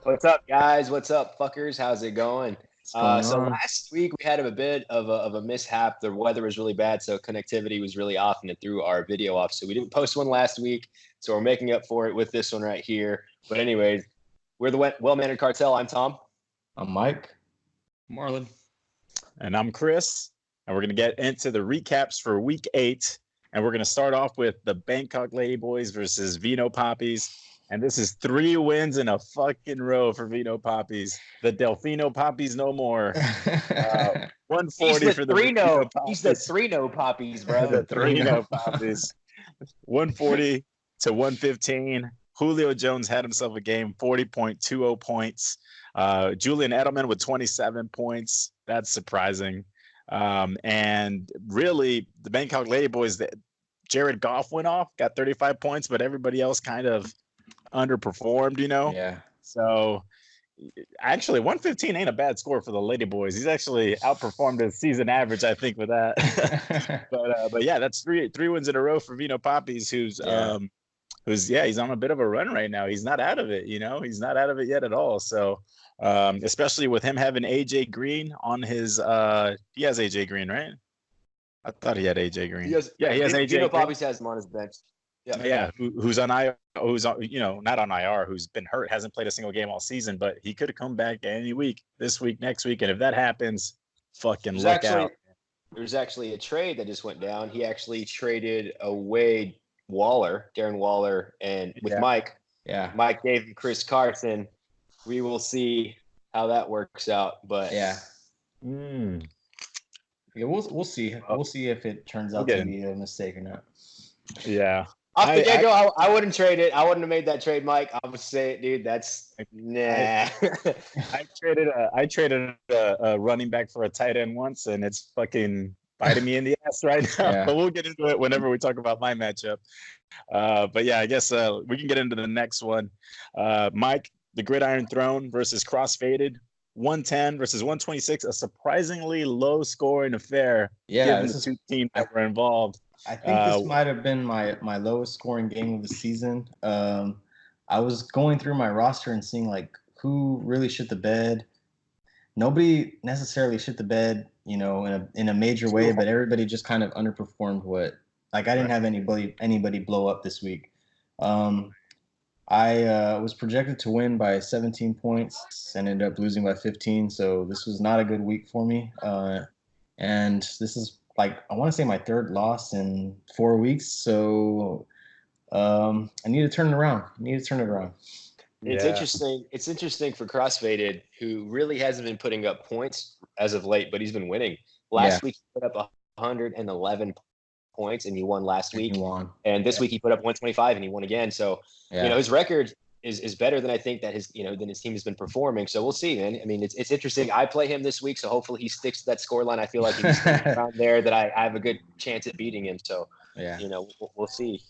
What's up, guys? What's up, fuckers? How's it going? What's going So on? last week we had a bit of a mishap. The weather was really bad, so connectivity was really off, and it threw our video off. So we didn't post one last week, so we're making up for it with this one right here. But anyways, we're the Well-Mannered Cartel. I'm Tom. I'm Mike. Marlon. And I'm Chris. And we're going to get into the recaps for week 8. And we're going to start off with the Bangkok Ladyboys versus Vino Poppies. And this is 3 wins in a fucking row for Vino Poppies. The Delfino Poppies no more. 140 for the Vino Poppies. He's the three-no Poppies, bro. The three-no Poppies. 140 to 115. Julio Jones had himself a game, 40.20 points. Julian Edelman with 27 points. That's surprising. And really, the Bangkok Ladyboys, Jared Goff went off, got 35 points, but everybody else kind of underperformed, you know? Yeah. So actually 115 ain't a bad score for the Ladyboys. He's actually outperformed his season average, I think, with that. but yeah, that's three wins in a row for Vino Poppies, who's he's on a bit of a run right now. He's not out of it, you know, he's not out of it yet at all. So especially with him having AJ Green on his he has AJ Green, right? I thought he had AJ Green. He has AJ. Vino Poppies has him on his bench. Yeah, who's on IR, who's on, you know, not on IR, who's been hurt, hasn't played a single game all season, but he could have come back any week, this week, next week, and if that happens, fucking look out. There's actually a trade that just went down. He actually traded away Darren Waller, and with Mike. Yeah. Mike gave him Chris Carson. We will see how that works out, but yeah, we'll see. We'll see if it turns out to be a mistake or not. Yeah. Off the get-go, I wouldn't trade it. I wouldn't have made that trade, Mike. I would say it, dude. That's nah. I traded a running back for a tight end once, and it's fucking biting me in the ass right now. Yeah. But we'll get into it whenever we talk about my matchup. But yeah, I guess we can get into the next one. Mike, the Gridiron Throne versus Crossfaded, 110 versus 126. A surprisingly low-scoring affair. Yeah, given the two teams that were involved. I think this might have been my lowest scoring game of the season. I was going through my roster and seeing like who really shit the bed. Nobody necessarily shit the bed, you know, in a major way, but everybody just kind of underperformed I didn't have anybody blow up this week. I was projected to win by 17 points and ended up losing by 15. So this was not a good week for me. And this is I want to say my 3rd loss in 4 weeks. So I need to turn it around. It's interesting. It's interesting for Crossfaded, who really hasn't been putting up points as of late, but he's been winning. Last week he put up 111 points and he won last week. And this week he put up 125 and he won again. So you know, his record is better than I think that his team has been performing. So we'll see, man. I mean, it's interesting. I play him this week, so hopefully he sticks to that scoreline. I feel like he's around there that I have a good chance at beating him. So you know, we'll see.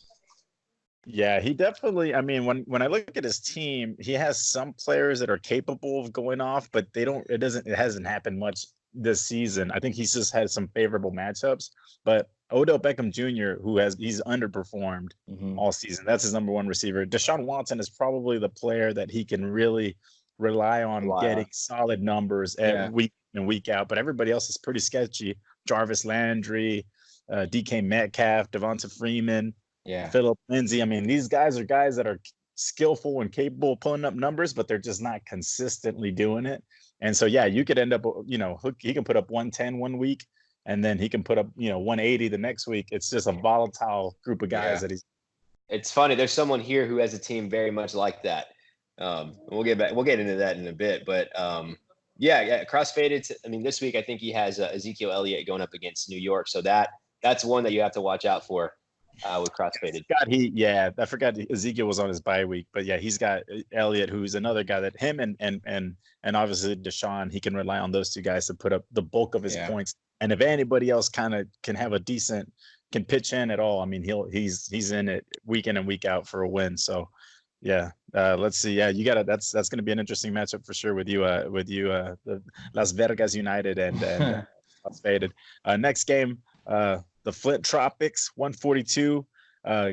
Yeah, he definitely. I mean, when I look at his team, he has some players that are capable of going off, but they don't. It hasn't happened much this season. I think he's just had some favorable matchups. But Odell Beckham Jr., he's underperformed all season. That's his number 1 receiver. Deshaun Watson is probably the player that he can really rely on getting solid numbers week in and week out. But everybody else is pretty sketchy. Jarvis Landry, DK Metcalf, Devonta Freeman, Phillip Lindsay. I mean, these guys are guys that are skillful and capable of pulling up numbers, but they're just not consistently doing it. And so, yeah, you could end up, you know, he can put up 110 one week, and then he can put up, you know, 180 the next week. It's just a volatile group of guys that he's. It's funny. There's someone here who has a team very much like that. We'll get into that in a bit, but Crossfaded. I mean, this week I think he has Ezekiel Elliott going up against New York, so that's one that you have to watch out for. With Crossfaded. I forgot Ezekiel was on his bye week, but yeah, he's got Elliott, who's another guy that him and obviously Deshaun, he can rely on those two guys to put up the bulk of his points. And if anybody else kind of can pitch in at all, I mean, he's in it week in and week out for a win. So yeah, let's see. Yeah, you got it. That's going to be an interesting matchup for sure with you, the Las Vegas United and Crossfaded. Next game, the Flint Tropics 142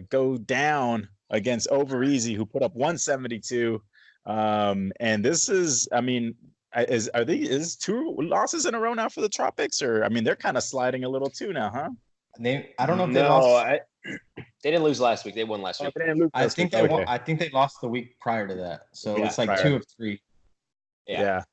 go down against Over Easy, who put up 172. And this is, I mean, is 2 losses in a row now for the Tropics, or I mean, they're kind of sliding a little too now, huh? I don't know if they lost. They didn't lose last week. They won last week. They didn't lose I last think week. they Okay. won, I think they lost the week prior to that. So Yeah, it's like prior. 2 of 3. Yeah.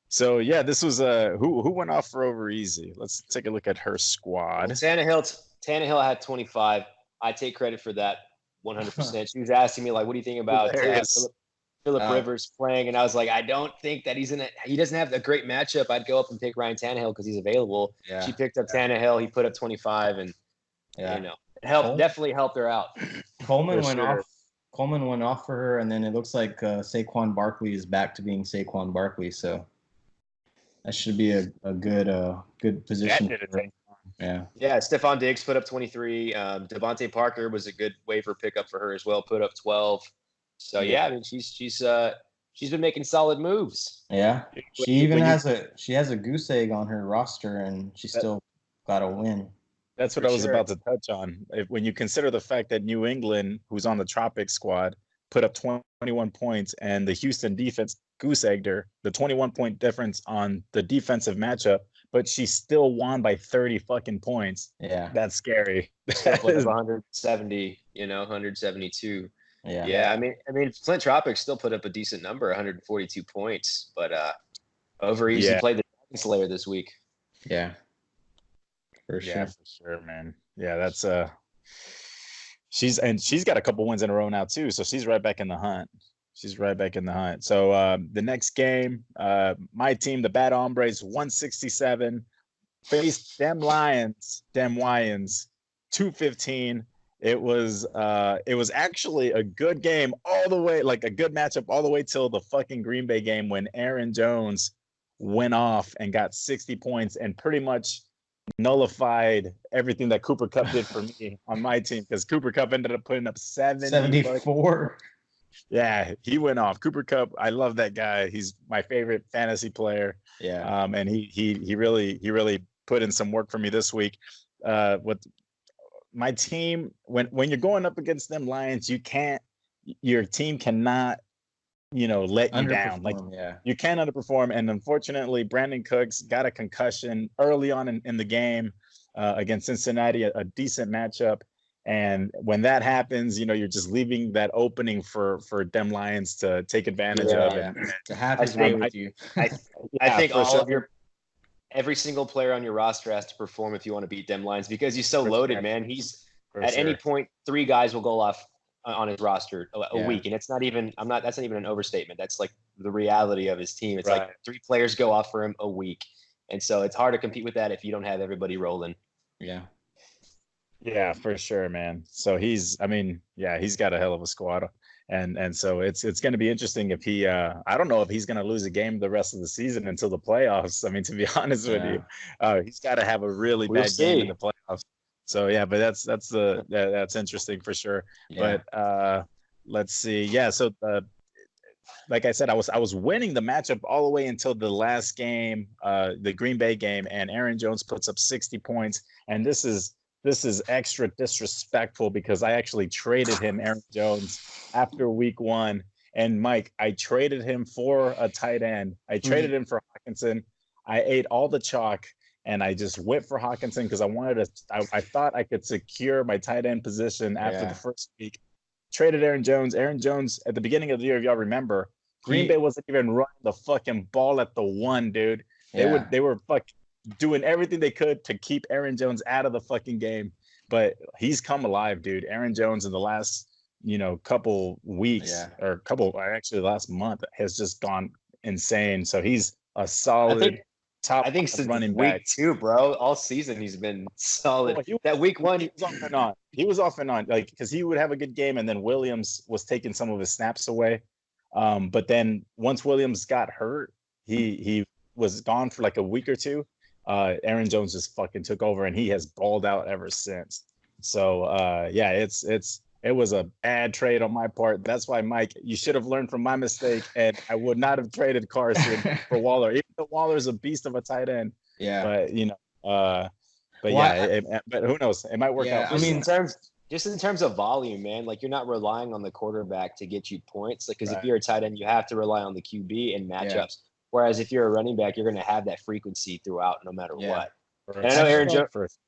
So yeah, this was who went off for over easy. Let's take a look at her squad. Tannehill had 25. I take credit for that 100%. She was asking me like, "What do you think about Phillip Rivers playing?" And I was like, "I don't think that he doesn't have a great matchup. I'd go up and pick Ryan Tannehill because he's available." Yeah. She picked up Tannehill. He put up 25, and it definitely helped her out. Coleman went off. Coleman went off for her, and then it looks like Saquon Barkley is back to being Saquon Barkley. So that should be a good position. Yeah. Stephon Diggs put up 23. Devontae Parker was a good waiver pickup for her as well. Put up 12. So I mean, she's been making solid moves. Yeah, she even has a goose egg on her roster, and she still got a win. That's what I was about to touch on. When you consider the fact that New England, who's on the Tropics squad, put up 21 points, and the Houston defense goose egged her, the 21-point difference on the defensive matchup, but she still won by 30 fucking points. Yeah, that's scary. That is 170, 172. Yeah. I mean, Flint Tropics still put up a decent number, 142 points, but over easy played the Dragon Slayer this week. Yeah. For sure, man. Yeah, that's she's got a couple wins in a row now too, so she's right back in the hunt. So the next game, my team, the Bad Hombres, 167, faced them Lions, 215. It was actually a good game all the way, like a good matchup all the way till the fucking Green Bay game when Aaron Jones went off and got 60 points and pretty much nullified everything that Cooper Kupp did for me on my team, because Cooper Kupp ended up putting up 74. Yeah, he went off. Cooper Kupp, I love that guy. He's my favorite fantasy player. Yeah. And he really put in some work for me this week. With my team, when you're going up against them Lions, your team cannot let you down. Like you can't underperform. And unfortunately, Brandon Cooks got a concussion early on in the game against Cincinnati, a decent matchup. And when that happens, you're just leaving that opening for them Lions to take advantage of. And to have his way with you. I think every single player on your roster has to perform if you want to beat them Lions, because he's so loaded, man. He's any point 3 guys will go off on his roster a week, and it's not even that's not even an overstatement. That's like the reality of his team. It's like 3 players go off for him a week, and so it's hard to compete with that if you don't have everybody rolling. Yeah, for sure, man. So he's got a hell of a squad, and so it's going to be interesting if he I don't know if he's going to lose a game the rest of the season until the playoffs. I mean, to be honest with you, he's got to have a really bad game in the playoffs. So yeah, but that's interesting for sure. Yeah. But let's see. Yeah, so like I said, I was winning the matchup all the way until the last game, the Green Bay game, and Aaron Jones puts up 60 points, and this is extra disrespectful because I actually traded him, Aaron Jones, after week 1. And Mike, I traded him for a tight end. I traded him for Hockenson. I ate all the chalk. And I just went for Hockenson because I thought I could secure my tight end position after the first week. Traded Aaron Jones. Aaron Jones, at the beginning of the year, if y'all remember, Green Bay wasn't even running the fucking ball at the 1, dude. They were doing everything they could to keep Aaron Jones out of the fucking game. But he's come alive, dude. Aaron Jones in the last, couple weeks or last month has just gone insane. So he's a solid top since running week back. 2, bro. All season he's been solid. That week 1 he was off and on. He was off and on, like, because he would have a good game, and then Williams was taking some of his snaps away. But then once Williams got hurt, he was gone for like a week or 2. Aaron Jones just fucking took over, and he has balled out ever since. So it was a bad trade on my part. That's why, Mike, you should have learned from my mistake, and I would not have traded Carson for Waller, even though Waller's a beast of a tight end. Yeah. But but who knows? It might work out. I mean, just in terms of volume, man, like you're not relying on the quarterback to get you points. Like, because Right. if you're a tight end, you have to rely on the QB and matchups. Yeah. Whereas if you're a running back, you're going to have that frequency throughout, no matter Yeah. what. For And I know a Aaron touchdown. Jones.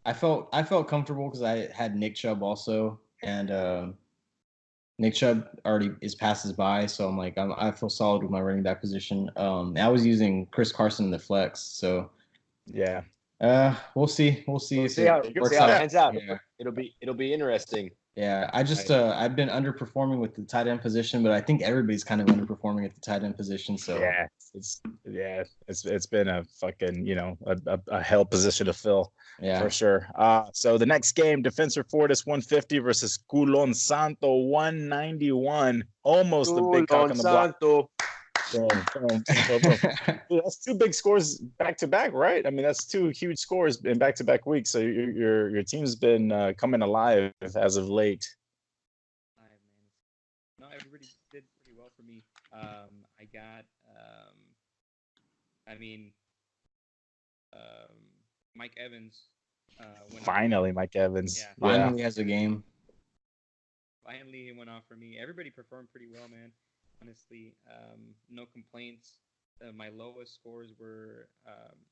I felt comfortable because I had Nick Chubb also, and Nick Chubb already is passes by, so I'm like I feel solid with my running back position. I was using Chris Carson in the flex, so Yeah. we'll see We'll if see it how works it out. pans out. Yeah. It'll be interesting. Yeah, I just I've been underperforming with the tight end position, but I think everybody's kind of underperforming at the tight end position. So it's been a fucking a hell position to fill. Yeah, for sure. So the next game, Defensor Fortis 150 versus Culon Santo 191. Almost a big cock on the block. That's two big scores back to back, right? I mean, that's two huge scores in back to back weeks. So your team's been coming alive as of late. No, everybody did pretty well for me. I got, Mike Evans. Finally, Mike Evans. Yeah. Finally has a game. Finally, it went off for me. Everybody performed pretty well, man. Honestly, no complaints. My lowest scores were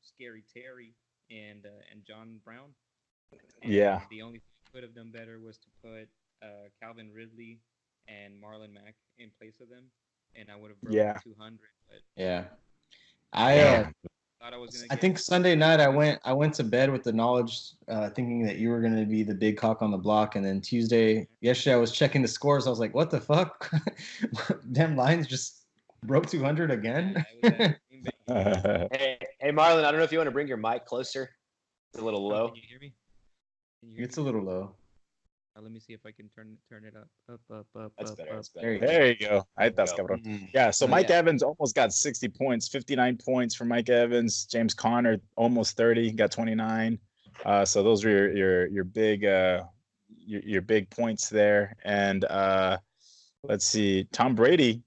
Scary Terry and John Brown. And Yeah. The only thing I could have done better was to put Calvin Ridley and Marlon Mack in place of them, and I would have broken 200. But Yeah, thought I was gonna. I think Sunday night I went to bed with the knowledge, thinking that you were going to be the big cock on the block, and then yesterday I was checking the scores. I was like, what the fuck? Damn, Lions just broke 200 again. Hey, Marlon, I don't know if you want to bring your mic closer. It's a little low. Can you hear me? It's a little low. Let me see if I can turn it up. That's up, better. up. That's better. There you go. Yeah, so Mike Evans almost got 60 points, 59 points for Mike Evans. James Conner almost 30, got 29. So those are your big points there. And let's see, Tom Brady,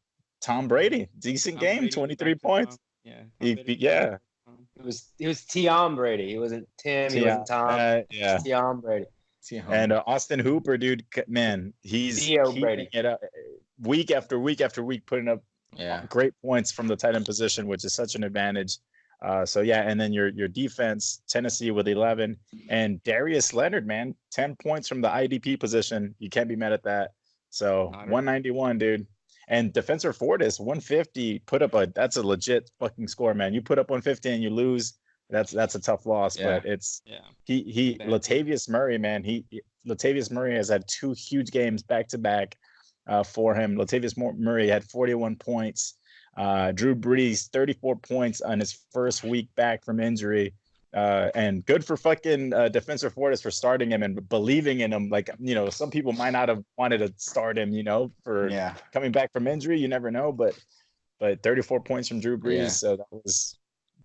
decent game, Brady 23 points. Yeah. It was Tom Brady. He wasn't Tim. He wasn't Tom. Yeah. Tom Brady. And Austin Hooper, dude, man, he's keeping it up week after week after week, putting up great points from the tight end position, which is such an advantage. And then your defense, Tennessee with 11, and Darius Leonard, man, 10 points from the IDP position. You can't be mad at that. So 191, dude. And Defensor Fortis 150 that's a legit fucking score, man. You put up 150 and you lose. That's a tough loss, but it's Latavius Murray, man. Latavius Murray has had two huge games back to back for him. Latavius Murray had 41 points. Drew Brees 34 points on his first week back from injury. And good for fucking Defensor Fortis for starting him and believing in him. Like, some people might not have wanted to start him, for coming back from injury. You never know, but 34 points from Drew Brees. So that was.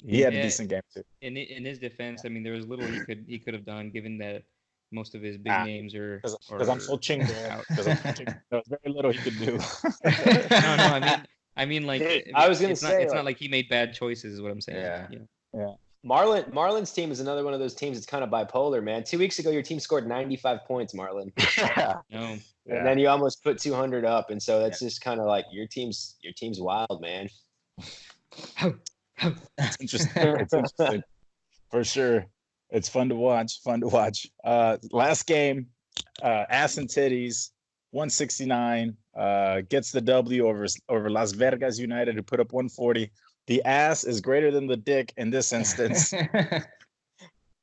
He had a decent game too. In his defense, I mean, there was little he could have done, given that most of his big names are. Because I'm so chingo. There was very little he could do. No. I mean, like I was gonna say, it's not like he made bad choices. Is what I'm saying. Yeah. Marlon's team is another one of those teams that's kind of bipolar, man. 2 weeks ago, your team scored 95 points, Marlon. No. And then you almost put 200 up, and so that's just kind of like your team's wild, man. It's interesting. For sure. It's fun to watch. Last game, Ass and Titties, 169, gets the W over Las Vegas United, who put up 140. The ass is greater than the dick in this instance.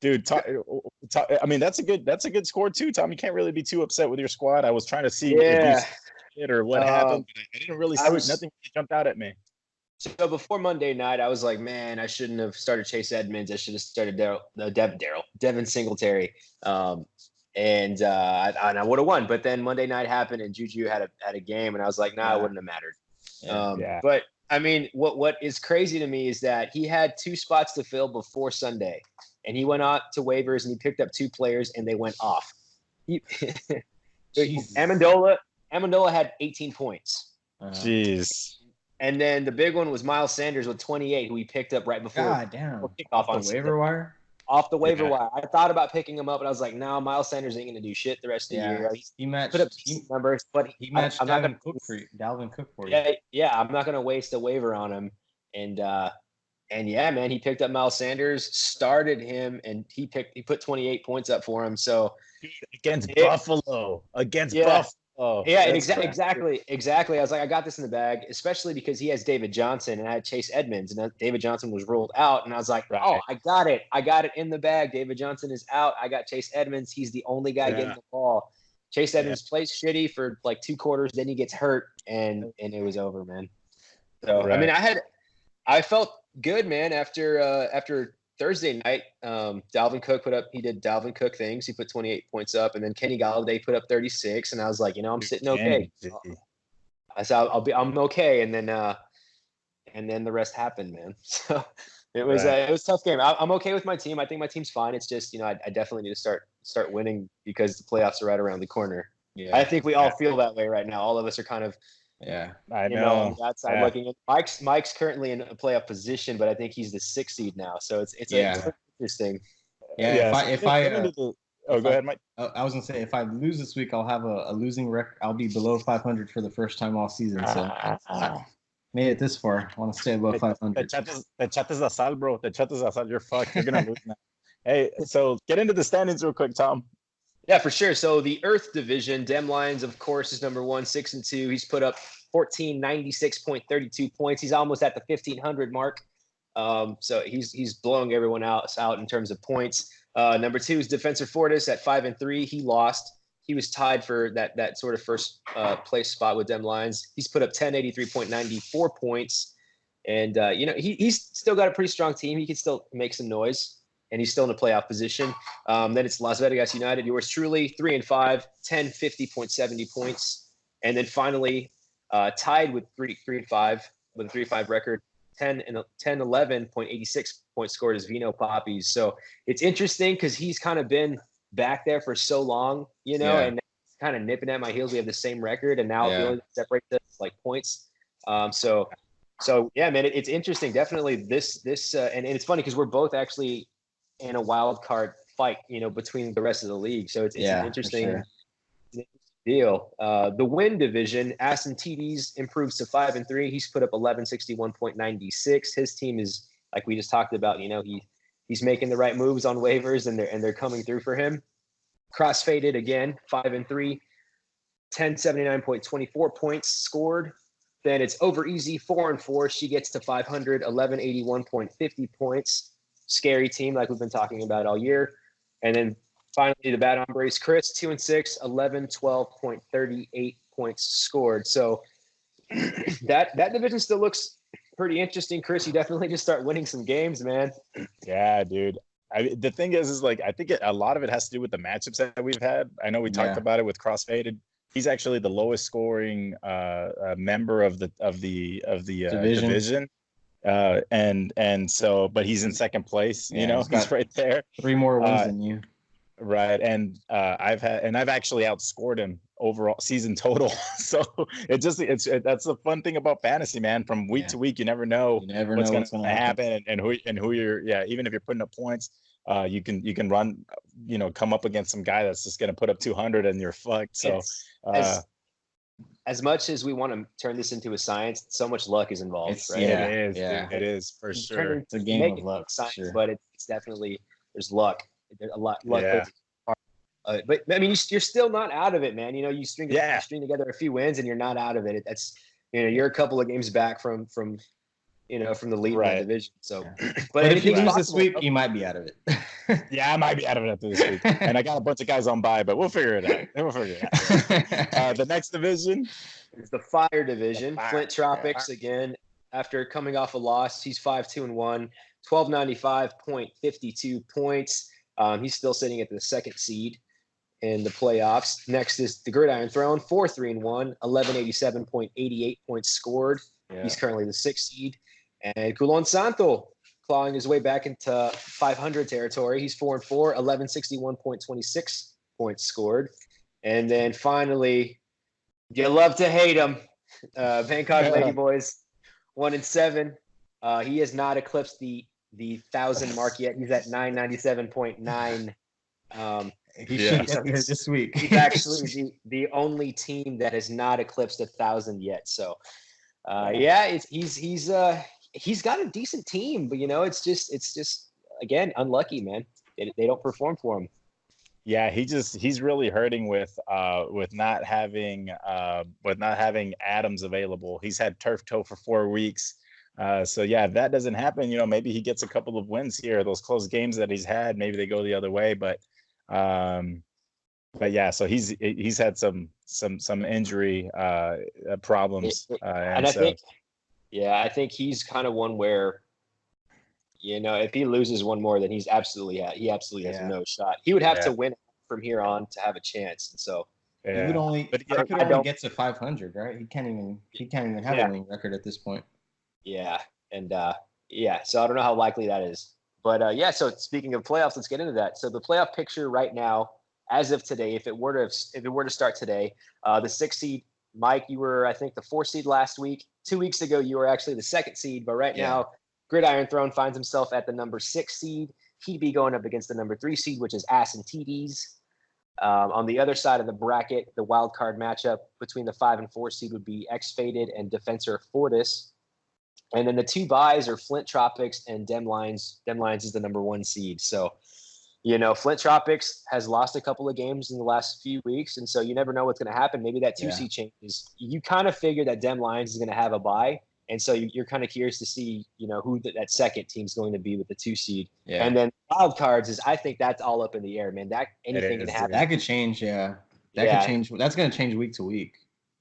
Dude, I mean, that's a good score too, Tom. You can't really be too upset with your squad. I was trying to see if you or what happened. I didn't really see nothing jumped out at me. So before Monday night, I was like, man, I shouldn't have started Chase Edmonds. I should have started Devin Singletary. And I would have won. But then Monday night happened and Juju had a game, and I was like, nah, it wouldn't have mattered. But I mean, what is crazy to me is that he had 2 spots to fill before Sunday, and he went out to waivers and he picked up 2 players and they went off. Amendola had 18 points. Jeez. And then the big one was Miles Sanders with 28, who he picked up right before God damn. kickoff on the waiver wire. off the waiver wire. I thought about picking him up, and I was like, no, Miles Sanders ain't going to do shit the rest of the year. He matched put up numbers, but he matched I'm not Dalvin Cook for you. Yeah, I'm not going to waste a waiver on him. And yeah, man, he picked up Miles Sanders, started him, and he put 28 points up for him. So against Buffalo. Yeah, and exactly. I was like, I got this in the bag, especially because he has David Johnson and I had Chase Edmonds, and David Johnson was ruled out, and I was like, oh, I got it in the bag. David Johnson is out. I got Chase Edmonds. He's the only guy getting the ball. Chase Edmonds plays shitty for like 2 quarters, then he gets hurt, and it was over, man. So I mean, I felt good, man, after Thursday night. Dalvin Cook did Dalvin Cook things. He put 28 points up, and then Kenny Galladay put up 36, and I was like, I'm sitting okay. I said I'm okay, and then the rest happened, man. So it was a tough game. I'm okay with my team. I think my team's fine. It's just I definitely need to start winning because the playoffs are right around the corner. Yeah, I think we all feel that way right now. All of us are kind of. Yeah, I know. On that side, looking at Mike's currently in a playoff position, but I think he's the 6th seed now. So it's interesting. Yeah. Go ahead, Mike. I was gonna say if I lose this week, I'll have a losing record. I'll be below 500 for the first time all season. So made it this far. I want to stay above 500. The chat is asal, bro. The chat is asal. You're fucked. You're gonna lose now. Hey, so get into the standings real quick, Tom. Yeah, for sure. So the Earth Division, Dem Lions, of course, is number 1, 6-2. He's put up 1496.32 points. He's almost at the 1500 mark. So he's blowing everyone else out in terms of points. Number 2 is Defensor Fortis at 5-3. He lost. He was tied for that sort of first place spot with Dem Lions. He's put up 1083.94 points, and he's still got a pretty strong team. He can still make some noise. And he's still in a playoff position. Then it's Las Vegas United, yours truly, 3-5, 1050.70 points. And then finally, tied with 3-5 with a 3-5 record, 1011.86 points scored is Vino Poppies. So it's interesting because he's kind of been back there for so long, and kind of nipping at my heels. We have the same record, and now the only separate us like points. So yeah, man, it's interesting. Definitely this and it's funny because we're both actually in a wild card fight, between the rest of the league. So it's an interesting deal. The Win Division, Aston TDs improves to 5-3. He's put up 1161.96. His team is, like we just talked about, he's making the right moves on waivers, and they're coming through for him. Crossfaded again, 5-3, 1079.24 points scored. Then it's Over Easy, 4-4. She gets to 500, 1181.50 points. Scary team, like we've been talking about all year. And then finally, the Bad Hombres, Chris, 2-6, 1112.38 points scored. So that division still looks pretty interesting. Chris, you definitely just start winning some games, man. Yeah, dude. The thing is like I think a lot of it has to do with the matchups that we've had. I know we talked about it with Crossfaded. He's actually the lowest scoring member of the division. And so, but he's in second place. He's right there. 3 more wins than you. Right, and I've actually outscored him overall season total. So that's the fun thing about fantasy, man. From week to week, you never know what's going to happen and who you're. Yeah, even if you're putting up points, you can run, come up against some guy that's just going to put up 200 and you're fucked. So as much as we want to turn this into a science, so much luck is involved, right? It is for sure. It's a game of luck, science, sure. but it's definitely there's luck. There's a lot luck. But I mean, you're still not out of it, man. You string together a few wins and you're not out of it. That's you're a couple of games back from the lead in the division. So, but if you lose this week, you might be out of it. Yeah, I might be out of it after this week. And I got a bunch of guys on bye, but we'll figure it out. The next division is the Fire Division. Flint Tropics again. After coming off a loss, he's 5-2-1, 1295.52 points. He's still sitting at the 2nd seed in the playoffs. Next is the Gridiron Throne, 4-3-1, 1187.88 points scored. Yeah. He's currently the 6th seed. And Culon Santo clawing his way back into 500 territory. He's 4-4, 1161.26 points scored. And then finally, you love to hate him, Bangkok Ladyboys, 1-7. He has not eclipsed the the 1,000 mark yet. He's at 997.9. He should get there this week. He's actually the only team that has not eclipsed 1,000 yet. So, he's got a decent team, but it's just again unlucky, man. They don't perform for him. Yeah, he's really hurting with not having Adams available. He's had turf toe for 4 weeks. So yeah, if that doesn't happen, maybe he gets a couple of wins here. Those close games that he's had, maybe they go the other way. But yeah, so he's had some injury problems. And I think he's kind of one where, if he loses one more, then he absolutely has no shot. He would have to win from here on to have a chance. And so he would only get to 500, right? He can't even have a winning record at this point. Yeah, and so I don't know how likely that is. But so speaking of playoffs, let's get into that. So the playoff picture right now, as of today, if it were to start today, the 6th seed, Mike, you were I think the 4th seed last week. 2 weeks ago, you were actually the 2nd seed, but right now, Gridiron Throne finds himself at the number 6 seed. He'd be going up against the number 3 seed, which is Ass and TDs. On the other side of the bracket, the wild card matchup between the 5 and 4 seed would be X Faded and Defensor Fortis. And then the 2 buys are Flint Tropics and Dem Lions. Dem Lions is the number 1 seed. So, Flint Tropics has lost a couple of games in the last few weeks. And so you never know what's going to happen. Maybe that 2 seed changes. You kind of figure that Dem Lions is going to have a bye. And so you're kind of curious to see, who that second team's going to be with the 2 seed. Yeah. And then wild cards I think that's all up in the air, man. Anything can happen. That could change. Yeah. Could change. That's going to change week to week.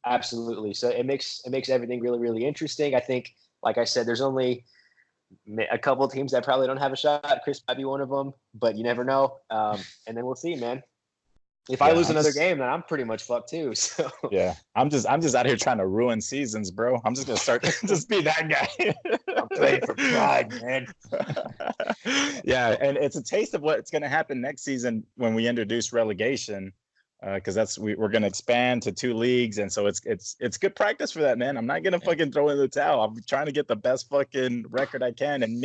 Absolutely. So it makes everything really, really interesting. I think, like I said, there's only a couple of teams that probably don't have a shot. Chris might be one of them, but you never know. And then we'll see, man. If I lose another game, then I'm pretty much fucked too. So yeah, I'm just out here trying to ruin seasons, bro. I'm just gonna start just be that guy. I'm playing for pride, man. Yeah, and it's a taste of what's gonna happen next season when we introduce relegation, because we're gonna expand to 2 leagues, and so it's good practice for that, man. I'm not gonna fucking throw in the towel. I'm trying to get the best fucking record I can, and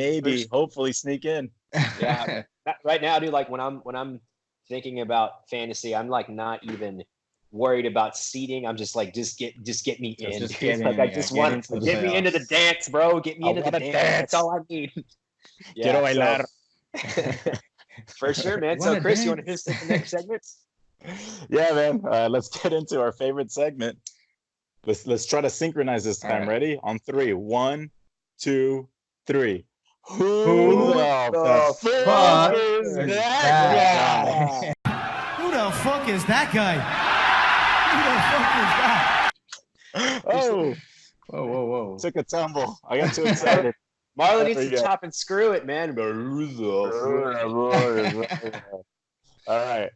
hopefully sneak in. Yeah, right now, dude. Like when I'm thinking about fantasy, I'm like not even worried about seeding. I'm just like, just get me in. I just want to get me into the dance, bro. Get me into the dance. That's all I need. Quiero bailar. For sure, man. So, Chris, you want to hit the next segment? Yeah, man. Let's get into our favorite segment. Let's try to synchronize this time. Right. Ready? On 3. 1, 2, 3. Who the fuck is that guy? Who the fuck is that guy? Who the fuck is that? Oh. Whoa. Took a tumble. I got too excited. Marlon needs to chop and screw it, man. All right.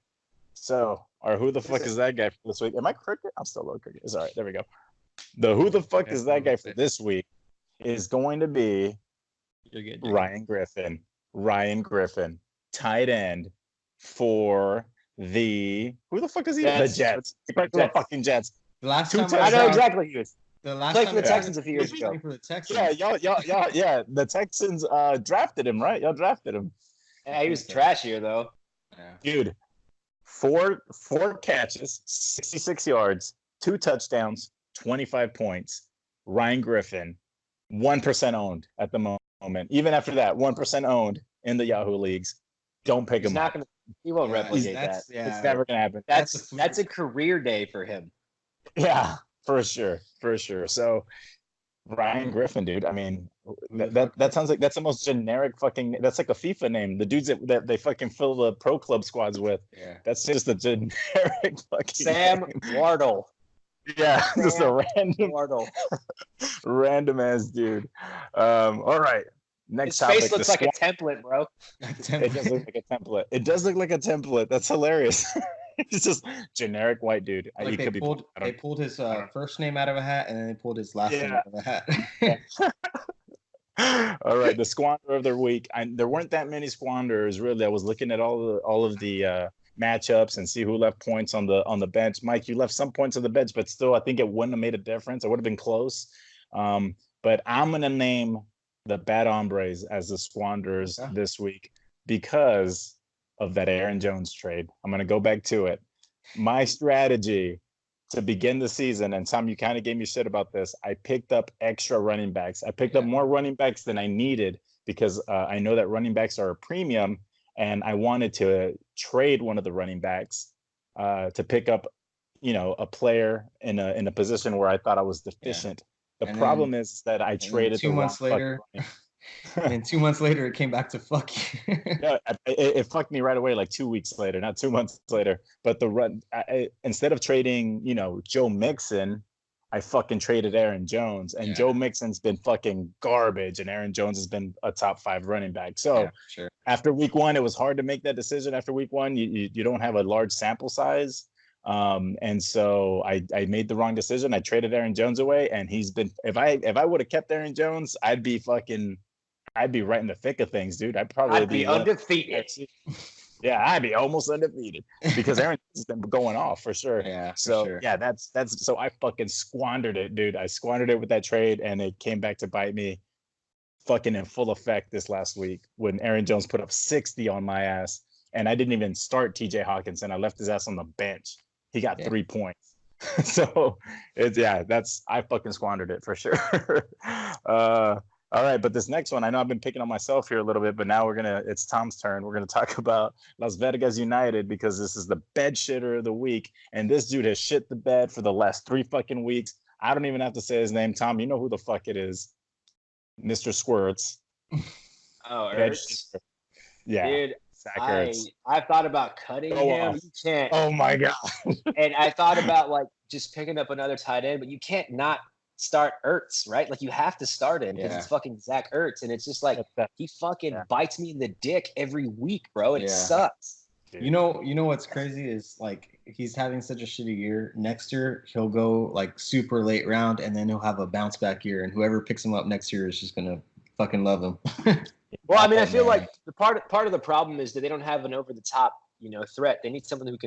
So, our who the fuck is that guy for this week? Am I crooked? I'm still low crooked. It's all right. There we go. The who the fuck is that guy for this week is going to be Ryan Griffin, tight end for the who the fuck is he? The Jets. The fucking Jets. The last time I know exactly who he is. The last played time for the Texans a few years ago. For the Texans. Yeah, y'all. Yeah, the Texans drafted him, right? Y'all drafted him. Yeah, he was trashier though. Yeah. Dude, four catches, 66 yards, 2 touchdowns, 25 points. Ryan Griffin, 1% owned at the moment. Even after that, 1% owned in the Yahoo leagues. Don't pick him up. He won't replicate that. Yeah. It's never gonna happen. That's a career day for him. Yeah, for sure. So Ryan Griffin, dude. I mean, that sounds like that's the most generic fucking. That's like a FIFA name. The dudes that they fucking fill the pro club squads with. Yeah, that's just a generic fucking Sam name. Wardle. Yeah, just a random ass dude. All right. Next topic. His face looks like a template, bro. It does look like a template. It does look like a template. That's hilarious. It's just generic white dude. Like they pulled his first name out of a hat, and then they pulled his last name out of a hat. All right, the squander of the week. There weren't that many squanders, really. I was looking at all of the matchups and see who left points on the bench. Mike, you left some points on the bench, but still, I think it wouldn't have made a difference. It would have been close. But I'm gonna name the bad hombres as the squanders this week because of that Aaron Jones trade. I'm going to go back to it. My strategy to begin the season, and Tom, you kind of gave me shit about this. I picked up extra running backs. I picked up more running backs than I needed because I know that running backs are a premium, and I wanted to trade one of the running backs to pick up, a player in a position where I thought I was deficient. The problem is that I traded 2 months later. And 2 months later, it came back to fuck you. No, it fucked me right away, like 2 weeks later, not 2 months later. But instead of trading, Joe Mixon, I fucking traded Aaron Jones, and Joe Mixon's been fucking garbage, and Aaron Jones has been a top 5 running back. So after week 1, it was hard to make that decision. After week 1, you don't have a large sample size. And so I made the wrong decision. I traded Aaron Jones away, and he's been, if I would have kept Aaron Jones, I'd be right in the thick of things, dude. I'd be undefeated. Yeah, I'd be almost undefeated because Aaron has been going off for sure. Yeah. That's so I fucking squandered it, dude. I squandered it with that trade, and it came back to bite me fucking in full effect this last week when Aaron Jones put up 60 on my ass, and I didn't even start TJ Hawkinson. I left his ass on the bench. He got 3 points. So I fucking squandered it for sure. All right, but this next one, I know I've been picking on myself here a little bit, but now it's Tom's turn. We're gonna talk about Las Vegas United because this is the bed shitter of the week, and this dude has shit the bed for the last 3 fucking weeks. I don't even have to say his name. Tom, you know who the fuck it is, Mr. Squirts. Oh, Ertz. Yeah, dude. I thought about cutting him. You can't. Oh my god! And I thought about just picking up another tight end, but you can't not start Ertz, right? Like you have to start him because it's fucking Zach Ertz, and it's just like he fucking bites me in the dick every week, bro. It sucks. Dude. You know what's crazy is like he's having such a shitty year. Next year he'll go like super late round, and then he'll have a bounce back year, and whoever picks him up next year is just gonna fucking love him. Well, I mean, I feel like the part of the problem is that they don't have an over the top, threat. They need someone who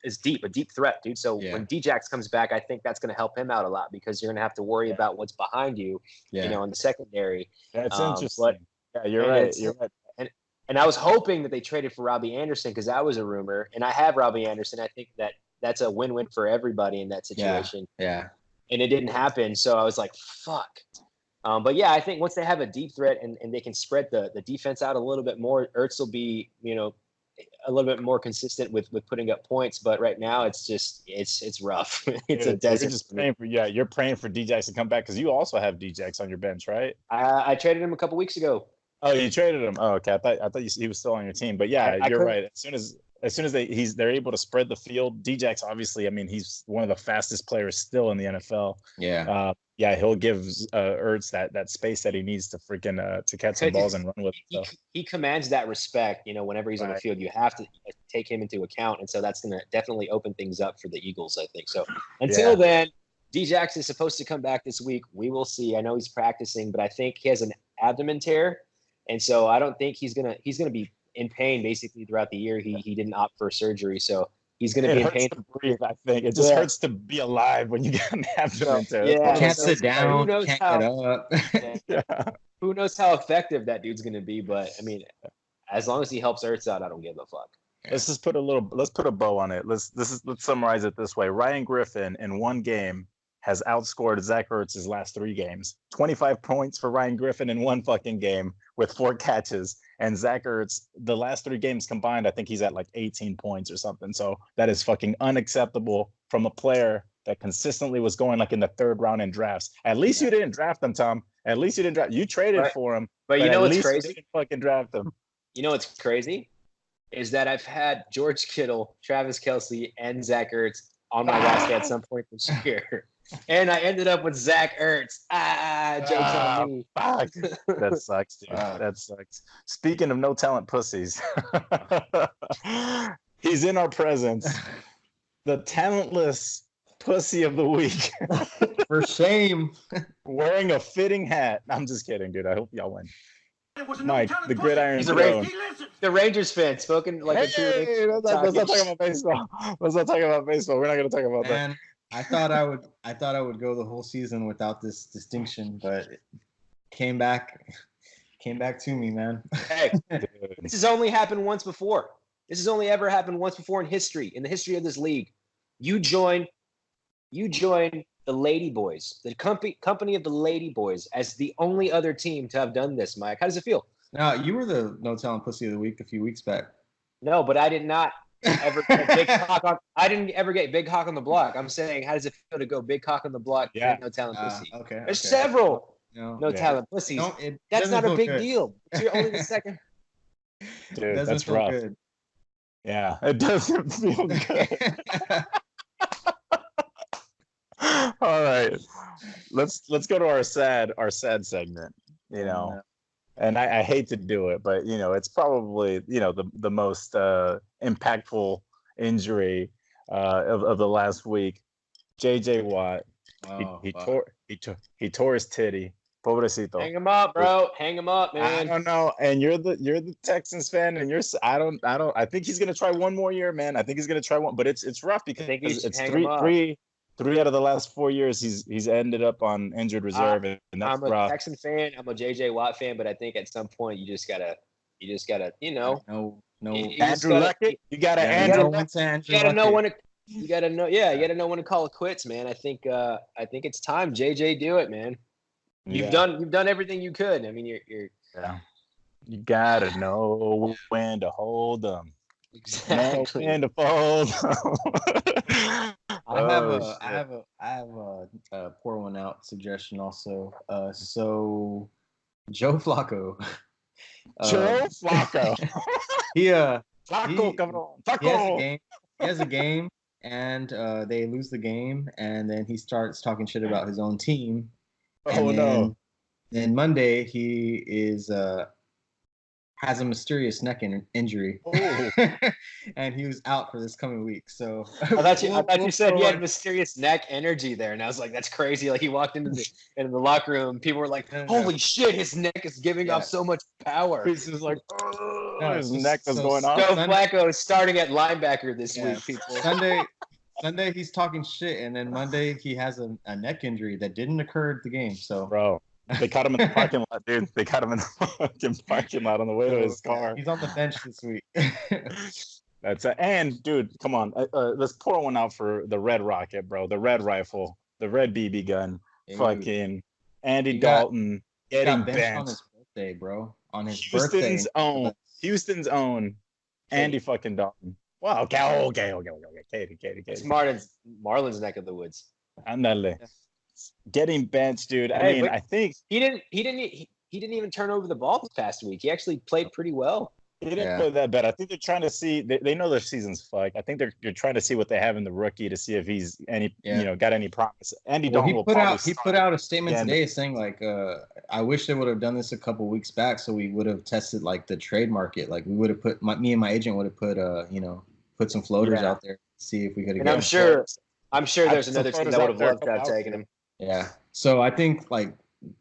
is a deep threat, dude. So when Djax comes back, I think that's going to help him out a lot because you're going to have to worry about what's behind you, in the secondary. That's interesting. You're right. And I was hoping that they traded for Robbie Anderson because that was a rumor, and I have Robbie Anderson. I think that's a win-win for everybody in that situation. Yeah. And it didn't happen, so I was like, fuck. But I think once they have a deep threat and they can spread the defense out a little bit more, Ertz will be, a little bit more consistent with putting up points. But right now it's just, it's rough. It's a desert. You're just praying you're praying for Djax to come back because you also have Djax on your bench, right? I traded him a couple weeks ago. Oh, you traded him? Oh, okay. I thought he was still on your team. But you're right. As soon as they're able to spread the field, Djax obviously, I mean, he's one of the fastest players still in the NFL. Yeah. He'll give Ertz that space that he needs to freaking to catch some balls and run with it. He commands that respect, whenever he's on the field. You have to take him into account, and so that's going to definitely open things up for the Eagles, I think. So until then, Djax is supposed to come back this week. We will see. I know he's practicing, but I think he has an abdomen tear, and so I don't think he's gonna be in pain basically throughout the year. He didn't opt for surgery, so he's going to be in pain. To breathe, I think it just hurts to be alive when you get an abdomen tear. Can't sit down. Can't get up. Who knows how effective that dude's going to be? But I mean, as long as he helps Ertz out, I don't give a fuck. Let's put a bow on it. Let's summarize it this way. Ryan Griffin in one game has outscored Zach Ertz's last 3 games. 25 points for Ryan Griffin in one fucking game with 4 catches. And Zach Ertz, the last 3 games combined, I think he's at like 18 points or something. So that is fucking unacceptable from a player that consistently was going like in the 3rd round in drafts. At least you didn't draft him, Tom. At least you didn't draft. You traded for him. But you know what's crazy? You didn't fucking draft him. You know what's crazy? Is that I've had George Kittle, Travis Kelce, and Zach Ertz on my roster at some point this year. And I ended up with Zach Ertz. Joke's on me. Fuck. That sucks, dude. That sucks. Speaking of no talent pussies, he's in our presence. The talentless pussy of the week. For shame. Wearing a fitting hat. I'm just kidding, dude. I hope y'all win. Mike, the gridiron. He's the Rangers fan, spoken like a true. Let's not talk about baseball. Let's not talk about baseball. We're not going to talk about that. I thought I would go the whole season without this distinction, but came back to me, man. Hey, this has only happened once before. This has only ever happened once before in the history of this league. You join the Lady Boys, the company of the Lady Boys, as the only other team to have done this, Mike. How does it feel? Now, you were the No Talent Pussy of the Week a few weeks back. No, but I did not ever get big cock on. I didn't ever get big cock on the block. I'm saying, how does it feel to go big cock on the block? Yeah. No talent pussy. Okay. There's several No talent pussies. It That's not a big good. deal. You're only the second. Dude, Doesn't that's feel rough. good. Yeah, it doesn't feel good. All right, let's go to our sad segment. You know, and I hate to do it, but you know, it's probably the most impactful injury of the last week. JJ Watt, he tore his titty. Pobrecito. Hang him up, bro. Hang him up, man. I don't know. And you're the Texans fan, and I think he's gonna try one more year, man. I think he's gonna try one, but it's rough because it's three out of the last 4 years he's ended up on injured reserve, and that's I'm a rough. Texan fan. I'm a JJ Watt fan, but I think at some point you just gotta, No. Andrew Luckett, you gotta know when to call it quits, man. I think it's time. JJ, do it, man. You've done everything you could. I mean, you're you gotta know when to hold them. Exactly. Know when to fold them. I have a pour one out suggestion also. So Joe Flacco. Joe Flacco. He Flacco. He has a game, and they lose the game, and then he starts talking shit about his own team. No! Then Monday he has a mysterious neck injury, and he was out for this coming week. So I thought you said he had mysterious neck energy there, and I was like, that's crazy. Like he walked into the locker room, people were like, holy shit, his neck is giving off so much power. He's just like, his neck is going off. Joe Flacco is starting at linebacker this week, people. Sunday he's talking shit, and then Monday he has a neck injury that didn't occur at the game. So, bro, they caught him in the parking lot, dude. They caught him in the fucking parking lot on the way to his car. He's on the bench this week. And dude, come on, let's pour one out for the Red Rocket, bro. The Red Rifle, the Red BB gun. Fucking Andy Dalton getting benched on his birthday, bro. On his Houston's birthday. Houston's own Andy fucking Dalton. Wow. Okay. Katie. It's Marlon's neck of the woods. Andale. Getting benched, dude. I think he didn't even turn over the ball this past week. He actually played pretty well. He didn't play that bad. I think they're trying to see. They know their season's fucked. I think they're trying to see what they have in the rookie to see if he's got any promise. Andy Dalton he put out a statement today saying like, I wish they would have done this a couple weeks back, so we would have tested like the trade market. Like we would have put me and my agent would have put some floaters out there to see if we could have. And I'm sure there's another team that would have loved to have taken him. Yeah. So I think like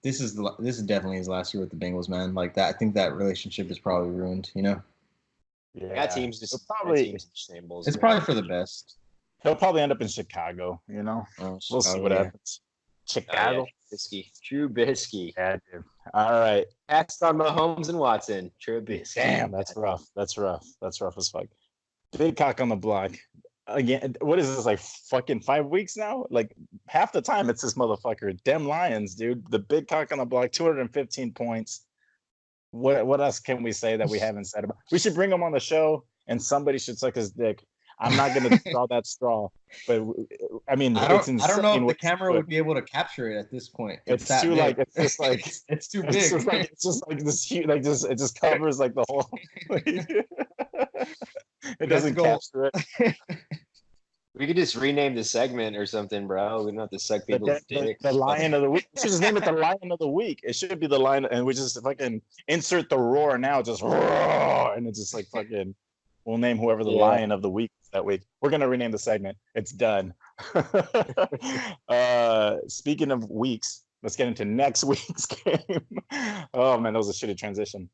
this is definitely his last year with the Bengals, man. Like that, I think that relationship is probably ruined. Yeah. That team's just shambles. It's probably for the best. He'll probably end up in Chicago. We'll see what happens. Chicago. Trubisky. Yeah, dude. All right. Passed on Mahomes and Watson. Trubisky. Damn, that's rough. That's rough as fuck. Big cock on the block. Again, what is this, like fucking 5 weeks now? Like half the time it's this motherfucker. Dem Lions, dude. The big cock on the block, 215 points. What else can we say that we haven't said about? We should bring him on the show and somebody should suck his dick. I'm not gonna draw that straw, but I mean, I don't know if the camera would be able to capture it at this point. It's too big. It's too big. It's just like this huge, it just covers like the whole. It doesn't capture it. We could just rename the segment or something, bro. We don't have to suck people's dicks. The Lion of the Week. We should just name it the Lion of the Week. It should be the Lion, and we just fucking insert the roar now, just roar, and it's just like fucking. We'll name whoever the Lion of the Week is that week. We're gonna rename the segment. It's done. Speaking of weeks, let's get into next week's game. Oh man, that was a shitty transition.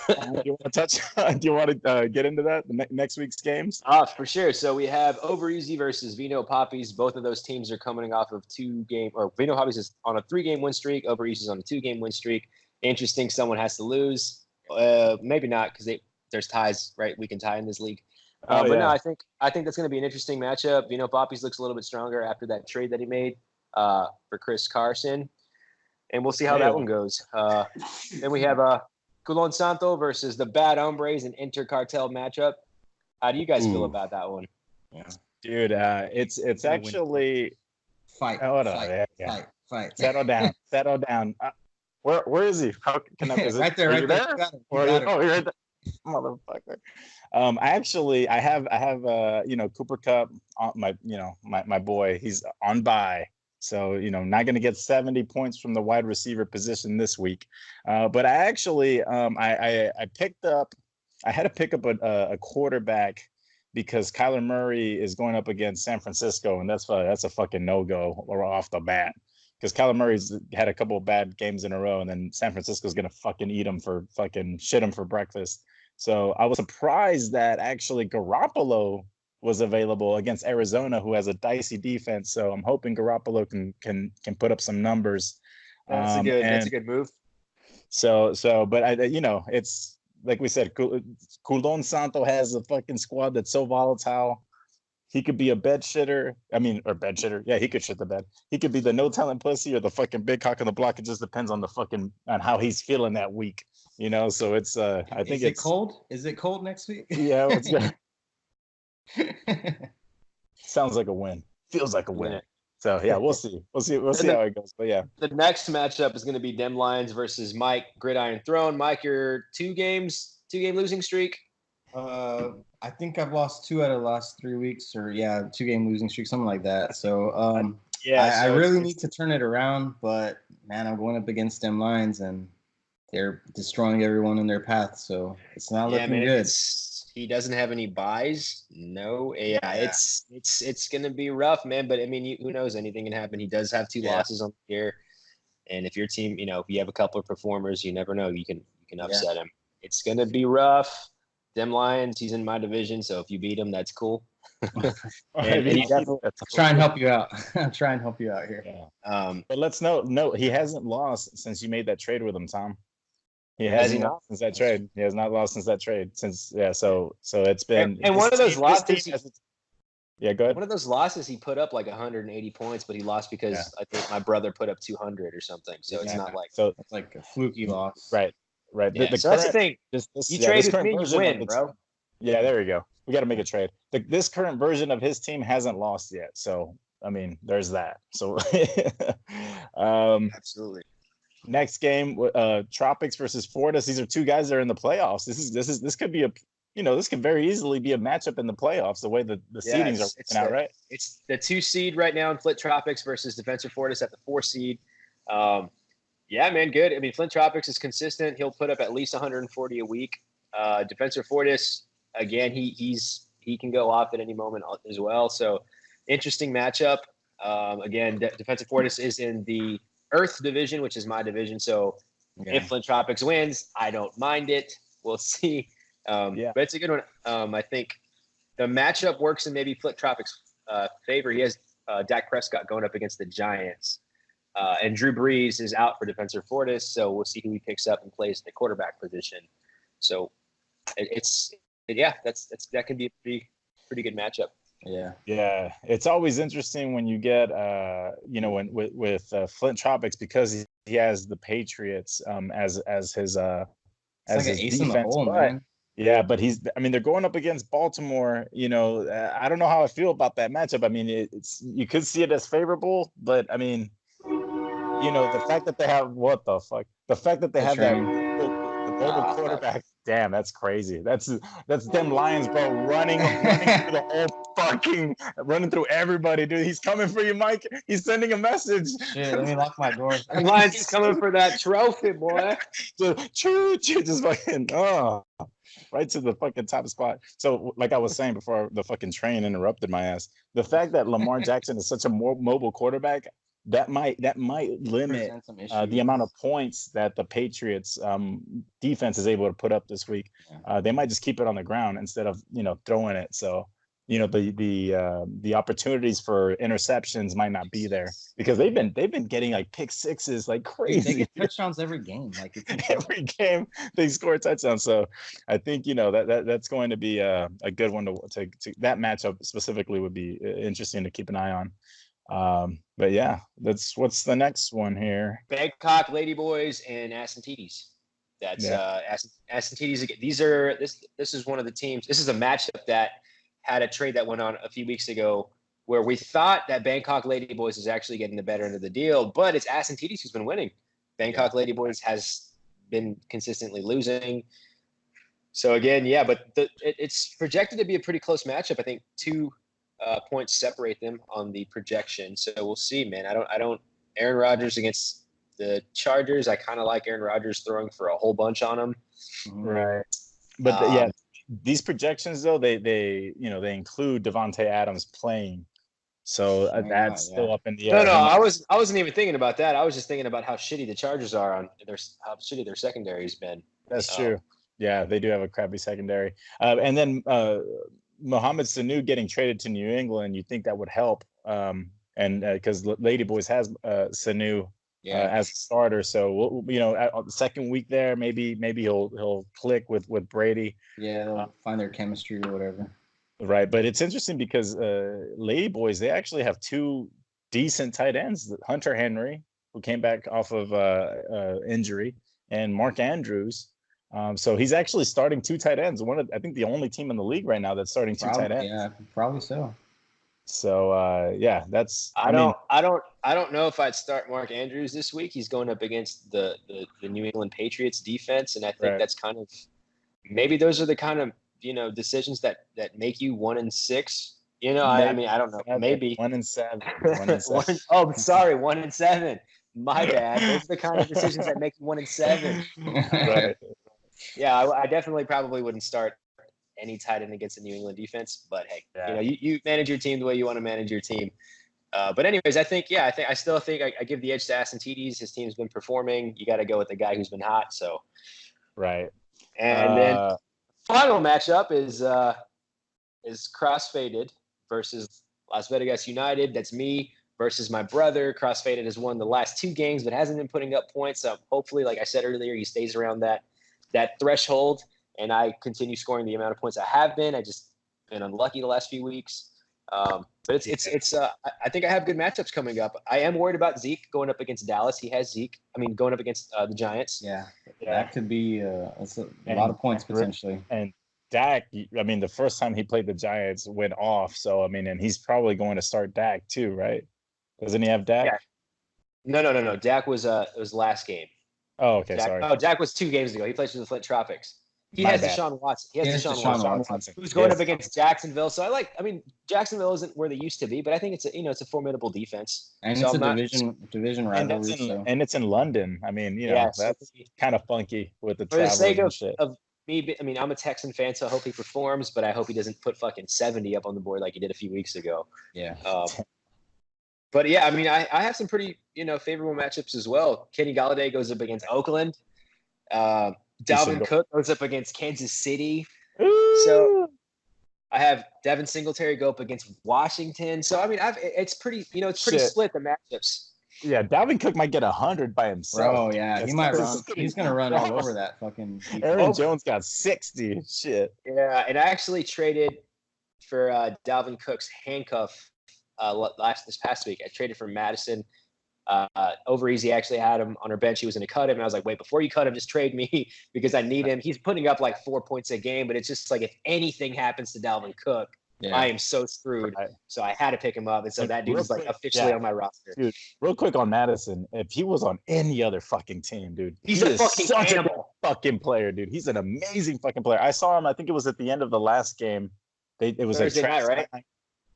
Do you want to touch? Do you want to get into that? The next week's games? For sure. So we have Over Easy versus Vino Poppies. Both of those teams are coming off of Vino Poppies is on a 3-game win streak. Over Easy is on a 2-game win streak. Interesting. Someone has to lose. Maybe not because there's ties, right? We can tie in this league. But no, I think that's going to be an interesting matchup. Vino Poppies looks a little bit stronger after that trade that he made for Chris Carson, and we'll see how that one goes. Then we have Culon Santo versus the Bad Hombres, an intercartel matchup. How do you guys feel about that one? Yeah. Dude, it's actually fight. Fight. Settle down. Where is he? How can I? Is right there. You got him. You're right there. Motherfucker. I have Cooper Kupp, my boy. He's on bye, so not going to get 70 points from the wide receiver position this week. But I actually I had to pick up a quarterback because Kyler Murray is going up against San Francisco, and that's a fucking no-go off the bat. Because Kyler Murray's had a couple of bad games in a row, and then San Francisco's gonna fucking shit him for breakfast. So I was surprised that actually Garoppolo was available against Arizona, who has a dicey defense. So I'm hoping Garoppolo can put up some numbers. That's a good move. But it's like we said, Culon Santo has a fucking squad that's so volatile. He could be a bed shitter. Bed shitter. Yeah, he could shit the bed. He could be the no talent pussy or the fucking big cock on the block. It just depends on on how he's feeling that week. So it's I think Is it cold? Is it cold next week? Yeah, it's good. Sounds like a win. Feels like a win. Yeah. So yeah, we'll see. We'll see how it goes. But yeah. The next matchup is going to be Dem Lions versus Mike Gridiron Throne. Mike, you're 2-game losing streak. I think I've lost 2 out of the last 3 weeks, or 2-game losing streak, something like that. So I really need to turn it around, but man, I'm going up against them Lions and they're destroying everyone in their path. So it's not looking good. He doesn't have any buys. No, it's gonna be rough, man. But who knows? Anything can happen. He does have 2 losses on the year, and if your team, if you have a couple of performers, you never know. You can upset him. It's gonna be rough. Dem Lions, he's in my division, so if you beat him, that's cool. and he definitely try and help you out. Try and help you out here. Yeah. But let's note he hasn't lost since you made that trade with him, Tom. He hasn't lost since that trade. He has not lost since that trade. So it's been and one of those losses. Yeah, go ahead. One of those losses, he put up like 180 points, but he lost because I think my brother put up 200 or something. So it's not like it's like a fluky loss. Right. Yeah, so that's the thing. You trade with me, you win, bro. Yeah, there we go. We got to make a trade. This current version of his team hasn't lost yet. So, there's that. So, absolutely. Next game, Tropics versus Fortis. These are 2 guys that are in the playoffs. This could be this could very easily be a matchup in the playoffs. The way the seedings are working out, right? It's the 2 seed right now in Flint Tropics versus Defensor Fortis at the 4 seed. Yeah, man, good. Flint Tropics is consistent. He'll put up at least 140 a week. Defensor Fortis, again, he can go off at any moment as well. So, interesting matchup. Again, Defensor Fortis is in the Earth division, which is my division. So, if Flint Tropics wins, I don't mind it. We'll see. But it's a good one. I think the matchup works in maybe Flint Tropics' favor. He has Dak Prescott going up against the Giants. And Drew Brees is out for Defensor Fortis, so we'll see who he picks up and plays the quarterback position. So that can be a pretty good matchup. Yeah. It's always interesting when you get with Flint Tropics because he has the Patriots as his as his ace in the hole, man. Yeah, but they're going up against Baltimore. I don't know how I feel about that matchup. It's you could see it as favorable, but the fact that they have the fact that they have that the mobile quarterback. Damn, that's crazy. That's them Lions, bro, running through the whole running through everybody, dude. He's coming for you, Mike. He's sending a message. Shit, let me lock my door. Lions is coming for that trophy, boy. Just fucking right to the fucking top spot. So, like I was saying before, the fucking train interrupted my ass. The fact that Lamar Jackson is such a mobile quarterback, that might limit Present some the issues. amount of points that the Patriots defense is able to put up this week. They might just keep it on the ground instead of throwing it. So the opportunities for interceptions might not be there because they've been getting like pick sixes like crazy. They get touchdowns every game. Like every game they score a touchdown. So I think that's going to be a good one to that matchup specifically would be interesting to keep an eye on. But yeah, what's the next one here? Bangkok Ladyboys and Asantidis. That's Asantidis again. This is one of the teams. This is a matchup that had a trade that went on a few weeks ago where we thought that Bangkok Ladyboys is actually getting the better end of the deal, but it's Asantidis who's been winning. Bangkok Ladyboys has been consistently losing. So again, but it's projected to be a pretty close matchup. I think 2 points separate them on the projection. So we'll see, man. I don't. Aaron Rodgers against the Chargers. I kind of like Aaron Rodgers throwing for a whole bunch on them. Right. But these projections though they include Devontae Adams playing. So that's still up in the air. No, I wasn't even thinking about that. I was just thinking about how shitty the Chargers are how shitty their secondary's been. That's true. Yeah, they do have a crappy secondary. And then Mohamed Sanu getting traded to New England, you think that would help? And because Ladyboys has Sanu as a starter, so at the second week there, maybe he'll click with Brady. Yeah, they'll find their chemistry or whatever. Right, but it's interesting because Ladyboys, they actually have 2 decent tight ends: Hunter Henry, who came back off of injury, and Mark Andrews. So he's actually starting 2 tight ends. I think the only team in the league right now that's starting 2 tight ends. Yeah, probably so. So that's. I don't know if I'd start Mark Andrews this week. He's going up against the New England Patriots defense, and I think that's kind of maybe those are the kind of decisions that make you 1-6. I mean I don't know. Maybe 1-7. 1-7. My bad. Those are the kind of decisions that make you 1-7. Right. Yeah, I definitely probably wouldn't start any tight end against the New England defense. But hey, you manage your team the way you want to manage your team. But anyways, I still think I give the edge to Asantidis. His team's been performing. You got to go with the guy who's been hot. So right. And then final matchup is Crossfaded versus Las Vegas United. That's me versus my brother. Crossfaded has won the last 2 games, but hasn't been putting up points. So hopefully, like I said earlier, he stays around that threshold, and I continue scoring the amount of points I have been. I just been unlucky the last few weeks. But it's I think I have good matchups coming up. I am worried about Zeke going up against Dallas. He has Zeke. I mean, going up against the Giants. Yeah, that could be a lot of points potentially. And Dak, I mean, the first time he played the Giants went off. So I mean, and he's probably going to start Dak too, right? Doesn't he have Dak? Yeah. No. Dak was it was last game. Oh, okay, sorry. Oh, Dak was 2 games ago. He plays for the Flint Tropics. He has Deshaun Watson. He has Deshaun Watson, who's going up against Jacksonville. So I mean, Jacksonville isn't where they used to be, but I think it's a formidable defense. And so it's a division rivalry. And it's in London. I mean, that's kind of funky with the travel and shit. Of me, I mean, I'm a Texan fan, so I hope he performs, but I hope he doesn't put fucking 70 up on the board like he did a few weeks ago. Yeah. But yeah, I mean, I have some pretty favorable matchups as well. Kenny Golladay goes up against Oakland. Dalvin Cook goes up against Kansas City. Ooh. So I have Devin Singletary go up against Washington. So I mean, it's pretty split the matchups. Yeah, Dalvin Cook might get 100 by himself. Oh yeah, he might run. He's gonna run all over that fucking defense. Aaron Jones got 60. Shit. Yeah, and I actually traded for Dalvin Cook's handcuff this past week. I traded for Madison. Over Easy actually had him on her bench. He was going to cut him. And I was like, wait, before you cut him, just trade me because I need him. He's putting up like 4 points a game, but it's just like if anything happens to Dalvin Cook, I am so screwed. So I had to pick him up. And so that dude is like officially on my roster. Dude, real quick on Madison. If he was on any other fucking team, dude, he's a fucking animal. Fucking player, dude. He's an amazing fucking player. I saw him, I think it was at the end of the last game. It was Thursday night, right?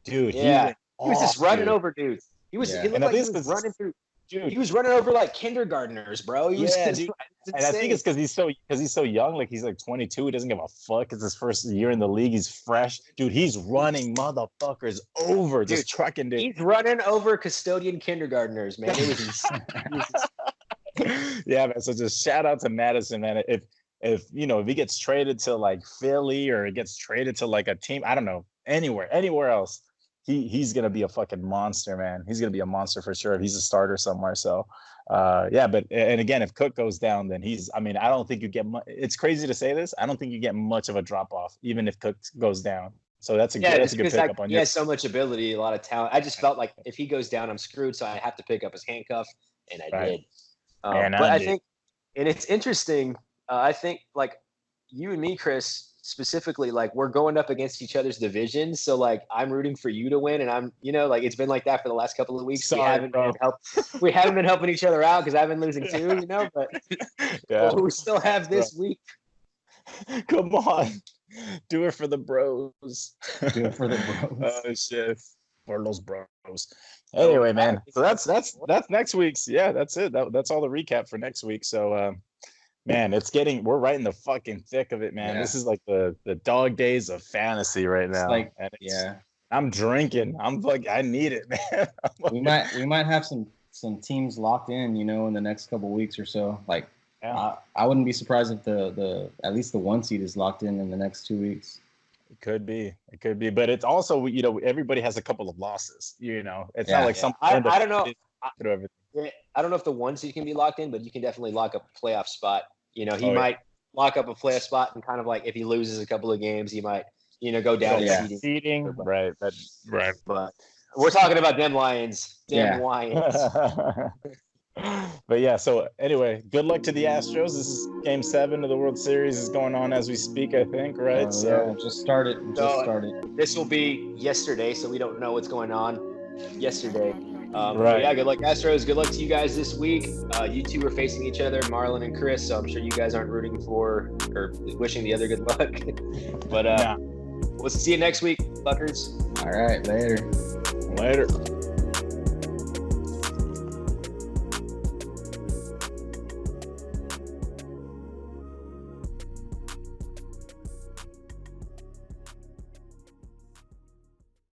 Dude, he was just running over dudes. He looked like he was running through. dude. He was running over like kindergartners, bro. He was, dude. And I think it's because he's so young. Like he's like 22. He doesn't give a fuck. It's his first year in the league. He's fresh, dude. He's running motherfuckers over, dude, just trucking. Dude. He's running over custodian kindergartners, man. It was insane. Yeah, man. So just shout out to Madison, man. If he gets traded to like Philly or it gets traded to like a team, I don't know, anywhere else, he's gonna be a fucking monster, man. He's gonna be a monster for sure if he's a starter somewhere. So but again, if Cook goes down, then I don't think you get it's crazy to say this, I don't think you get much of a drop off even if Cook goes down. So that's a good pickup on you. He has so much ability, a lot of talent. I just felt like if he goes down, I'm screwed, so I have to pick up his handcuff, and I did. But I think, and it's interesting, I think like you and me, Chris, specifically, like we're going up against each other's divisions. So like I'm rooting for you to win, and I'm, like it's been like that for the last couple of weeks. Sorry, we haven't been helping each other out because I've been losing too, but we still have this week. Come on, do it for the bros. Do it for the bros. Oh shit, for those bros. Anyway, man. So that's next week's. Yeah, that's it. That's all the recap for next week. So man, we're right in the fucking thick of it, man. Yeah. This is like the dog days of fantasy right now. I'm drinking. I'm like, I need it, man. we might have some teams locked in, in the next couple of weeks or so. Like, I wouldn't be surprised if the at least the 1 seed is locked in the next 2 weeks. It could be, but it's also, everybody has a couple of losses. It's not like some. I don't know. I don't know if the 1 seed can be locked in, but you can definitely lock up a playoff spot. He might lock up a playoff spot, and kind of like if he loses a couple of games, he might, go down in seeding. Right. Right. But we're talking about them Lions. Lions. But yeah, so anyway, good luck to the Astros. This is Game 7 of the World Series is going on as we speak, I think, right? Just started. This will be yesterday, so we don't know what's going on yesterday. Right. Yeah, good luck, Astros. Good luck to you guys this week. You two are facing each other, Marlon and Chris, so I'm sure you guys aren't rooting for or wishing the other good luck. But we'll see you next week, fuckers. All right, later.